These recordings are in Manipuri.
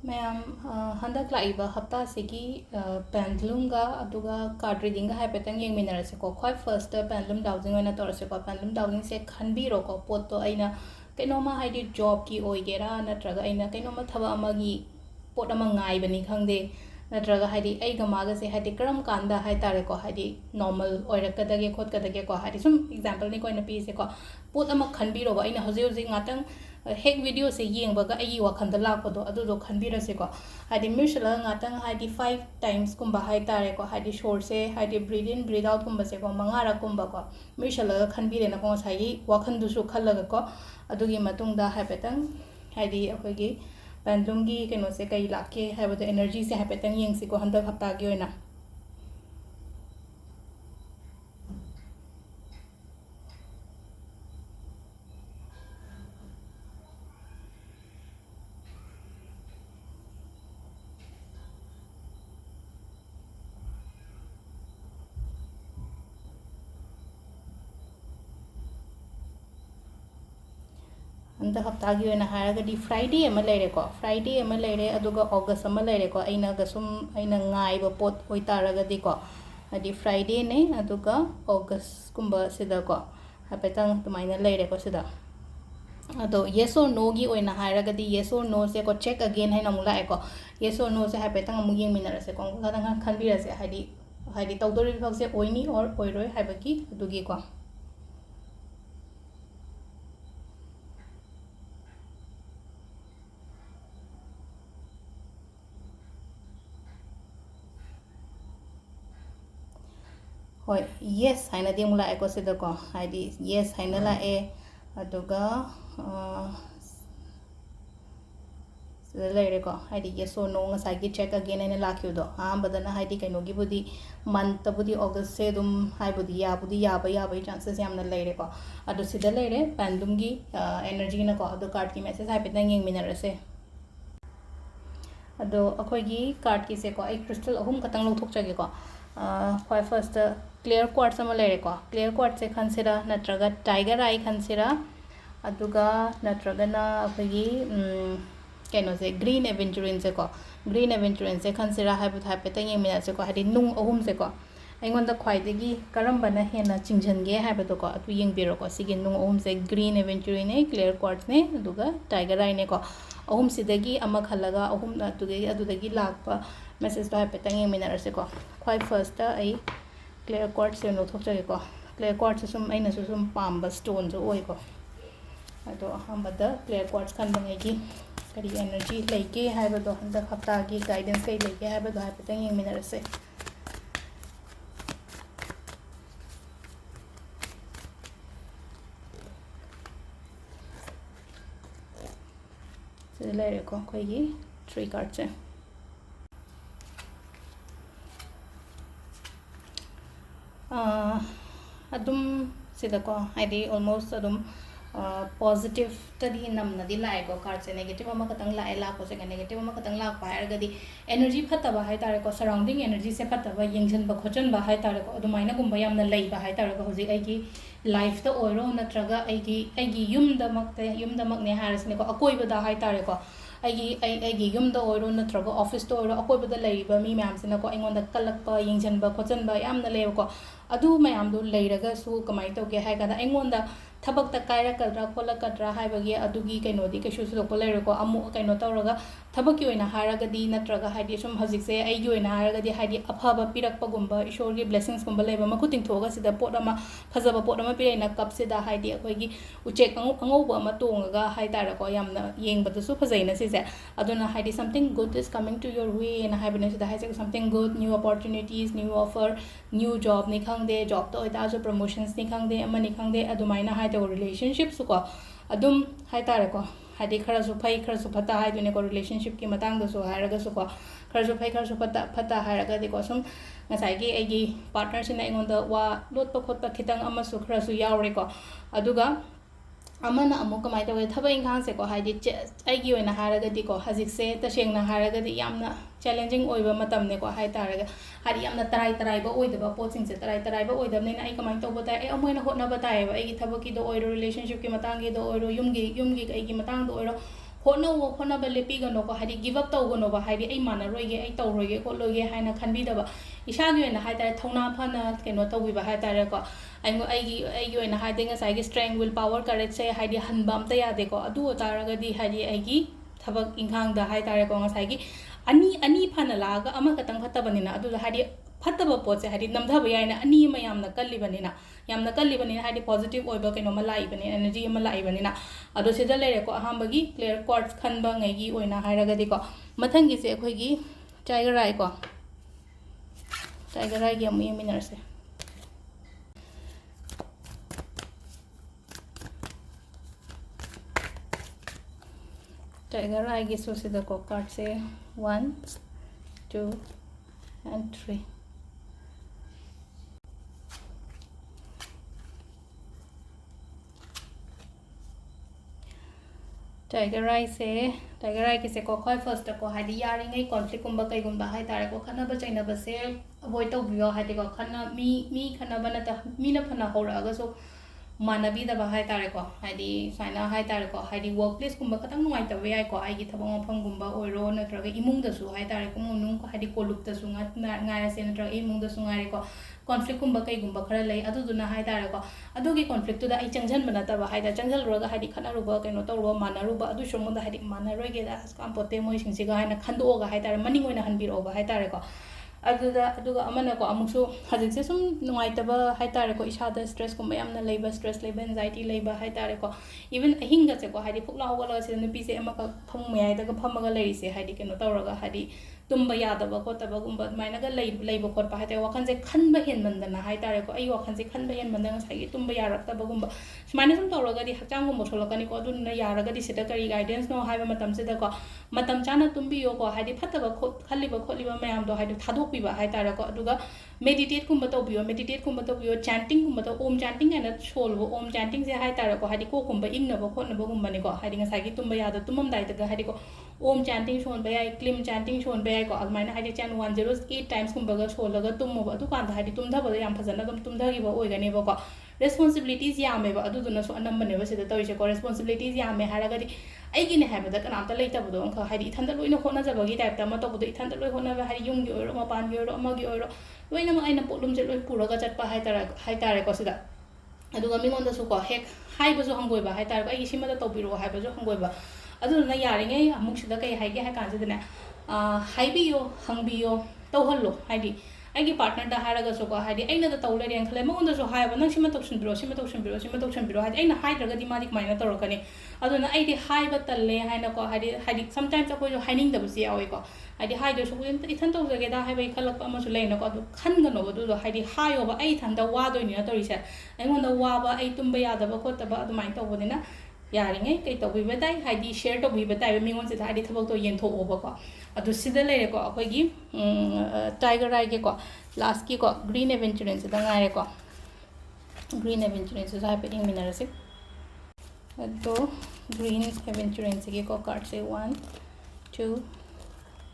मैम हंदक लाइबा हफ्ता सेगी पेंडुलम अदुगा कार्ड रीडिंग हाइफेटंग येंगमिनरसेको ख्वाई फर्स्ट पेंडुलम डाउजिंग ओइना तोरसेको पेंडुलम डाउजिंग से खनबिरोको पोतो अइना कैनोमा हाइदि जॉब की ओइगेरा नत्रगा अइना कैनोमा थबा अमगी पोट अमा ngaibani खंगदे नत्रगा हाइदि अइगा मागसे हाइदि करम कांदा हाइतारेको हाइदि नॉर्मल ओइरकदगे खोदकदगेको हाइदि सुम एग्जांपल नि कोइना पीसेको पोट अमा खनबिरोबा अइना हजे हजे ngaतंग हेक वीडियो से येंबगा अई वखंद लापदो अदुदो खनबिरसेको हाइदि मिर्शला ngaतंग हाइदि 5 टाइम्स कुंबा हाइतारेको हाइदि शोर से हाइदि ब्रीद इन ब्रीद आउट कुंबसेको मंगारा कुंबाको मिर्शला खनबिरेनाको साइगी वखंदुसु खल्लगको अदुगी मतुंगदा हाइपेतंग हाइदि अखोगी पेंडुलमगी कैनोसे कई लाके हाइबदो एनर्जी से हाइपेतंग येंगसिको हंदक हप्तागी ओइना अंत हफ्तागी ओइना हारगदी फ्राइडे अमा लेरेको फ्राइडे अमा लेरे अदुगा ऑगस्ट अमा लेरेको अइना सुम अइना ngaइबा पोट ओइतारगदीको हाइदि फ्राइडे ने अदुगा ऑगस्ट कुंबा सिदाको हाइपेतंग तुमाइना लेरेको सिदा अदो येस और नो की ओइना हारगदी येस और नो से को चेक अगेन है नमुला एको येस और नो से हाइपेतंग अमु येंगमिनरसे को गदंग खनबिरसे हाइदि तौदोरि फक्से ओइनी और ओइरोय हाइबकी अदुगी को होय येस हाइना देमु लाएको सिदको हाइदि येस हाइना लाए अदुगा सिदा लेरेको हाइदि येस और नो ngसाइगी चेक अगेन हाइना लाखिउदो आबदना हाइदि कैनोगी मंथ बुदी ऑगस्ट से दुम हाइबुदी याबा चांसेस यामना लेरेको अदु सिदा लेरे पेंडुलमगी एनर्जी नको अदु कार्ड की मेसेज हाइपेतंग येंगमिनरसे अदो अखोगी कार्ड की सेको एक क्रिस्टल अहुम खतंग लौथोकचगेको ख्वाई फर्स्ट क्लियर क्वार्ट्स अमा लेरेको क्लियर क्वार्ट्स से खनसिरा नत्रगा टाइगर आई खनसिरा अदुगा नत्रगना अखोगी कैनोसे ग्रीन एवेंचुरिन से को ग्रीन एवेंचुरिन से खनसिरा हाइपेतंग येंगमिनरसे को हाइदि नुंग अहुम से को अइंगोंदा ख्वाइदगी करंबना हेना चिंजनगे हाइबदोको अतु येंगबिरोको सिगे नुंग अहुम से ग्रीन एवेंचुरिन ने क्लियर क्वार्ट्स ने अदुगा टाइगर आई ने को अहुम सिदगी अमा खलगा अहुम अदुदगी लाकपा मेसेज तो हाइपेतंग येंगमिनरसे को ख्वाई फर्स्ट आई क्लियर क्वार्ट्स से लौथोकचगेको क्लियर क्वार्ट्स सुम अइनासु सुम पाम्बा स्टोन जो ओइको अदो अहमदा क्लियर क्वार्ट्स खनबंगेगी करी एनर्जी लेके हाइबदो हंदक हफ्तागी गाइडेंस कई लेके हाइबदो हाइपेतंग येंगमिनरसे सिदा लेरेको अखोगी 3 कार्ड्स है अदुम सिदको हाइदि ऑलमोस्ट अदुम पॉजिटिव तदी नमनदी लाएको कार्ड से नेगेटिव अमा खतंग लाए लाको से नेगेटिव अमा खतंग लाको हायरगदी एनर्जी फतबा हाय तारेको सराउंडिंग एनर्जी से फतबा येंगजनबा खोचनबा हाय तारेको अदुमाइना गुंबा यामना लैबा हाय तारेको होजि आइगी लाइफ द ओइरो नत्रगा आइगी युमदमकने हारसनेको अकोइबदा हाय तारेको आइगी युमद ओइरो नत्रगा ऑफिस तो ओइरो अकोइबदा लैबा मी मैमसिनाको अइंगोंदा कलक्पा येंगजनबा खोचनबा यामना लेबको अदु मैमदो लैरगसु कमाइ तौगे हाय कादा अइंगोंदा थबक कायरकद्रा खोलकद्रा हाइबगी अदुगी कैनोदी कैसु सुदोको लेरको अमु कैनो तौरगा थबकी ओइना हारगदी नत्रगा हाइदि सुम हजिकसे आइगी ओइना हारगदी हाइदि अफबा पिरकपगुंबा ईश्वरगी ब्लेसिंग्स गुंबा लेबा मखुतिंग थोगा सिदा पोट अमा फजबा पोट अमा पिरेना कप सिदा हाइदि अखोइगी उचेक अंगौबा अमा तोंगगा हाइ तारको यामना येंगबदसु फजैना सिसे अदुना हाइदि something good is coming to your way एना हाइबने सिदा हाइसे something good new opportunities new offer new job नि खंगदे जॉब तो ओइतासु प्रमोशंस नि खंगदे अमनि खंगदे अदुमाइना हाइ तो रिलेशनशिप्स को अदुम हाइ तारको हाइदि खरसु फै खरसु फता हाइदुने को रिलेशनशिप की मतंगदसु हाइरगसु को खरसु फै खरसु फता हाइरगदि को सुम ngसाइगी एगी पार्टनर सिना एंगोंदा वा लोटपा खोटपा खितंग अमसु खरसु यावरे को अदुगा अमना अमु कमाइ तवे थबा इंखांग से को हाइदि आइगी ओइना हारगदि को हजिकसे तसेंगना हारगदि यामना चैलेंजिंग ओइबा मतमने को हाइ तारगा हाइदि यामना तराइबा ओइदबा पोचिंग से तराइबा ओइदबने आई कमाइ तौबा ताइ ए अमोइना होटना बताइबा आइगी थबकी दो ओइरो रिलेशनशिप की मतंगी दो ओइरो युमगी आइगी मतंग दो ओइरो होनब लेपीगनोको हाइदी गिव अप तौगनोबा हाइदी आई मानरोइगे आई तौरोइगे खोलोइगे हाइना खनबीदबा इसागी ओइना हाइतारे थौना फना केनो तौबिबा हाइतारे को आइगी ओइना हाइदे ngसाइगी स्ट्रेंथ विल पावर करेज से हाइदी हनबा अमता यादेको अदु तारगदी हाइदी आइगी थबक इंखांगदा हाइतारे को ngसाइगी अनि फना लागा अमा खतंग फतबनिना अदु हाइदी फतब पोचे हाइदी नमधब याइना अनि मयामना कल्लिबनिना यामना कल्लिबनिना हाइदी पॉजिटिव ओइबा केनोमा लाइबनि एनर्जी अमा लाइबनिना अदु सिदा लेरेको अहामबगी क्लियर क्वार्ट्ज खनबा ngैगी ओइना हाइरगदी को मथंगी से अखोइगी टाइगर आई को टाइगर आई की अमु यमिनरसे टाइगर आई की सोसिदा को कार्ड से 1 2 and 3 टाइगर आई के से को खय फर्स्ट को हाइदी यारिंगै कॉन्फ्लिक्ट कुंबा कईगुंबा हाइ तारे को खनबा चैनबा से अवॉइड तौबियो हाइदी को खना मी खनबा नता मीना फना होरागा सो मानबी दबा हाइ तारे को हाइदी साइना हाइ तारे को हाइदी वर्क प्लेस कुंबा खतंग नुवाइ तबे याइ को आइगी थबंग मफंग गुंबा ओइरो नत्रगा इमुंग दसु हाइ तारे को मुनुंग को हाइदी कोलुक दसु ngai से नत्रगा इमुंग दसु ngai को कॉन्फ्लिक्ट कुंबा कईगुंबा खरा लई अदुदुना हाइ तारे को अदुगी कॉन्फ्लिक्ट तुदा आई चंगजन बना तबा हाइदा चंगजल रोगा हाइदी खनारुबा केनो तौरो मानरुबा अदु शोंगदा हाइदी मानरोइगे दा काम पोते मोइ सिंसिगा हाइना खंदोगा हाइ तारे मनिंग ओइना हनबिरोबा हाइ तारे को अमना को अमुसु हजिसे सुम नुवाइतबा हाइ तारे को इसादा स्ट्रेस को मयामना लेबा स्ट्रेस लेबा एंजाइटी लेबा हाइ तारे को इवन अहिंगा से को हाइदी फुकला होगला से नुपी से अमका फम मयाइदगा फमगा लेरिसे हाइदी केनो तौरगा हाइदी तुम्बा यादबा खोतबा गुंबा माइनगा लेबा खोतबा हाइते वखन से खनबा हेनमंदना हाइ तारे को आई वखन से खनबा हेनमंदना साइगी तुम्बा यारक्तबा गुंबा सुमाइना सुम तौरगदी हक्चांग गुंबा सोलकनी को अदुना यारगदी सिदा करी गाइडेंस नो हाइबा मतम सिदा को मतम चाना तुम्बियो को हाइदी फतबा खलिबा खोलिबा मयाम दो हाइदी थादोकबिबा हाइ तारे को अदुगा मेडिटेट कुंबा तौबियो चैंटिंग कुंबा तो ओम चैंटिंग एना सोलबो ओम चैंटिंग से हाइ तारे को हाइदी को कुंबा इंगनबा खोनबा गुंबानी को हाइदी ngसाइगी तुम्बा यादा तुमम दाइतगा हाइदी को ओम चैंटिंग सोनबा याइ क्लिम चैंटिंग सोनबा याइ को अदमाइना हाइदी चैन 108 टाइम्स कुंबा सोलगा तुमबा अदु कांदा हाइदी तुमधबा याम फजना दम तुमधगिबा ओइगनेबा को रेस्पॉन्सिबिलिटीज यामेबा अदुदुना सो अनंबनेबा सिदा तौइसे को रेस्पॉन्सिबिलिटीज यामे हारगदी आइगिने हाइबदा कनामता लेतबदो अंख हाइदी इथंदा लोइना होनाजबगी टाइपता म तौबदो इथंदा लोइ होनाबा हाइदी युंगी ओइरो मपानगी ओइरो अमगी ओइरो लोइना म आइना पोलुमजे लोइ पुरगा चटपा हाइतारे को सिदा अदुगा मिंगोंदसु को हेक हाइबसु हंगोइबा हाइतारे को आइगी सिमदा तौबिरो हाइबसु हंगोइबा अदुना यारिङै अमुक सिदा कै हाइगे हाइ कानसिदने हाइबियो हंगबियो तौहल्लो हाइदी आइगी पार्टनर दा हाइरगसु को हाइदी आइना दा तौलेरे खले मंगोंदसु हाइबा नंग सिमा तौसनबिरो हाइदी आइना हाइद्रगदी मादि कमाइना तौरकनी अदुना आइदी हाइबा तल्ले हाइना को हाइदी समटाइम्स अखोइजो हाइनिंग दबसि यावे को हाइदी हाइदसु इथन तौजगेदा हाइबा खलक अमसु लेना को अदु खनगनो अदुदो हाइदी हायोबा आई थंदा वादोइनी ना तौरिसे आइगोंदा वाबा आई तुम्बा यादबा खोतबा अदुमाइ तौबनिना यारिङै कै तौबिबा दाइ हाइदी शेयर तौबिबा दाइ मिंगोन से हाइदी थबक तो येनथोओबा को अदु सिदा लेरे को अखोइगी टाइगर आई के को लास्ट की को ग्रीन एवेंचुरेंस दा गायरे को ग्रीन एवेंचुरेंस जा पेडिंग मिनरसे तो ग्रीन एवेंचुरेंस के को कार्ड से 1 2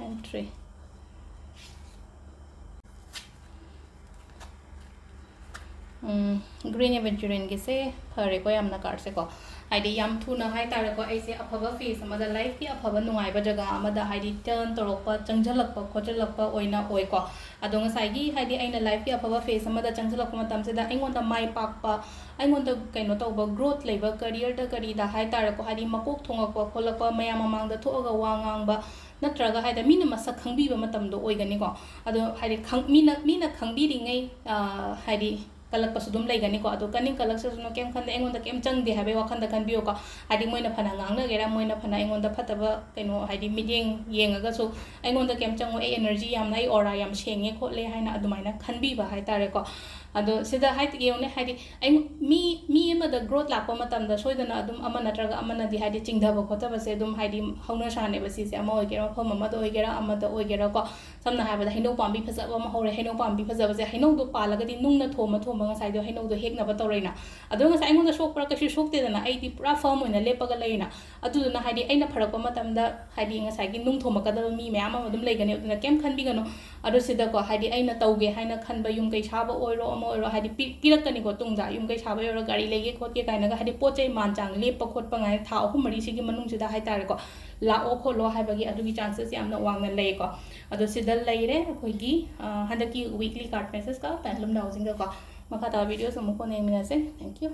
and 3 ग्रीन एवेंचुरेंस के से फरे को यामना कार्ड से को हाइदी याम थुना हाइ तारे को ऐसे अफबा फेस अमदा लाइफ की अफबा नुंगाइबा जगह अमदा हाइदी टर्न तोरकपा चंगजलकपा खोजलकपा ओइना ओइको अदो ngसाइगी हाइदी आइना लाइफ की अफबा फेस अमदा चंगजलकपा मतम से दा आइंगोंदा माइ पाकपा आइंगोंदा कैनो तौबा ग्रोथ लेबा करियर दा करी दा हाइ तारे को हाइदी मकोक थोंगकपा खोलकपा मयाम ममांगदा थोगा वा ngang नत्रगा हाइदा मीना मसक खंगबीबा मतमदो ओइगनी को अदो हाइदी मीना खंगबीरिङै हाइदी कलक पसुदुम लेगनी को अदो कनिंग कलक सनो केम खंदे एंगोंदा केम चंगदे हाबे वाखंदा खनबियो को हाइदी मोइना फना ngangnagera मोइना फना एंगोंदा फतबा कैनो हाइदी मिजेंग येंगगसु एंगोंदा केम चंगो ए एनर्जी यामना ए ऑरा याम सेंगे खोले हाइना अदुमाइना खनबीबा हाइतारे को अदो सिदा हाइति गेउने हाइदी मी अमदा ग्रोथ लाप मतमदा सोइदना अदुम अमा नत्रगा अमना दि हाइदी चिंगधबा खोतबा से अदुम हाइदी हौना साने बसी से अमा ओइगेरा फम अमदा ओइगेरा अमदा ओइगेरा को समना हाइबदा हैनो पाम्बी फजबा म हौरे हैनो पाम्बी फजबा से हैनो दो पालगदी नुंगना थोमा ngसाइदो हैनो दो हेकनबा तौरैना अदो ngसाइ आइंगोंदा सोकपरा कछु सोकतेदना आइदी पुरा फर्म ओइना लेपगा लैना अदुदुना हाइदी आइना फरकपा मतमदा हाइदी ngसाइगी नुंग थोमकदबा मी मयाम अदुम लेगने अदुना केम खनबिगनो अदो सिदा को हाइदी आइना तौगे हाइना खनबा युम कै साबा ओइरो ꯑꯃ ꯑꯣꯏꯔꯣ ꯍꯥꯏꯗꯤ ꯄꯤꯔꯛꯀꯅꯤꯀꯣ ꯇꯨꯡꯗ ꯌꯨꯝ ꯀꯩ ꯁꯥꯕ ꯑꯣꯏꯔꯣ ꯒꯥꯔꯤ ꯂꯩꯒꯦ ꯈꯣꯠꯀꯦ ꯀꯥꯏꯅꯒ ꯍꯥꯏꯗꯤ ꯄꯣꯠ ꯆꯩ ꯃꯥꯟ ꯆꯥꯡ ꯂꯦꯞꯄ ꯈꯣꯠꯄ ꯉꯥꯏ ꯊꯥ 3-4 ꯁꯤꯒꯤ ꯃꯅꯨꯡꯁꯤꯗ ꯍꯥꯏꯇꯥꯔꯦꯀꯣ ꯂꯥꯛꯑꯣ ꯈꯣꯠꯂꯣ ꯍꯥꯏꯕꯒꯤ ꯑꯗꯨꯒꯤ ꯆꯥꯟꯁꯦꯁ ꯌꯥꯝꯅ ꯋꯥꯡꯅ ꯂꯩꯀꯣ ꯑꯗꯣ ꯁꯤꯗ ꯂꯩꯔꯦ ꯑꯩꯈꯣꯏꯒꯤ ꯍꯟꯗꯛꯀꯤ ꯋꯤꯛꯂꯤ ꯀꯥꯔꯠ ꯃꯦꯁꯦꯁꯀ ꯄꯦꯟꯂꯨꯝ ꯍꯥꯎꯁꯤꯡꯒꯀꯣ ꯃꯈꯥ ꯇꯥꯕ ꯚꯤꯗꯤꯑꯣꯁ ꯑꯃꯨꯛ ꯀꯣꯟꯅ ꯌꯦꯡꯃꯤꯟꯅꯁꯦ ꯊꯦꯡꯛ ꯌꯨ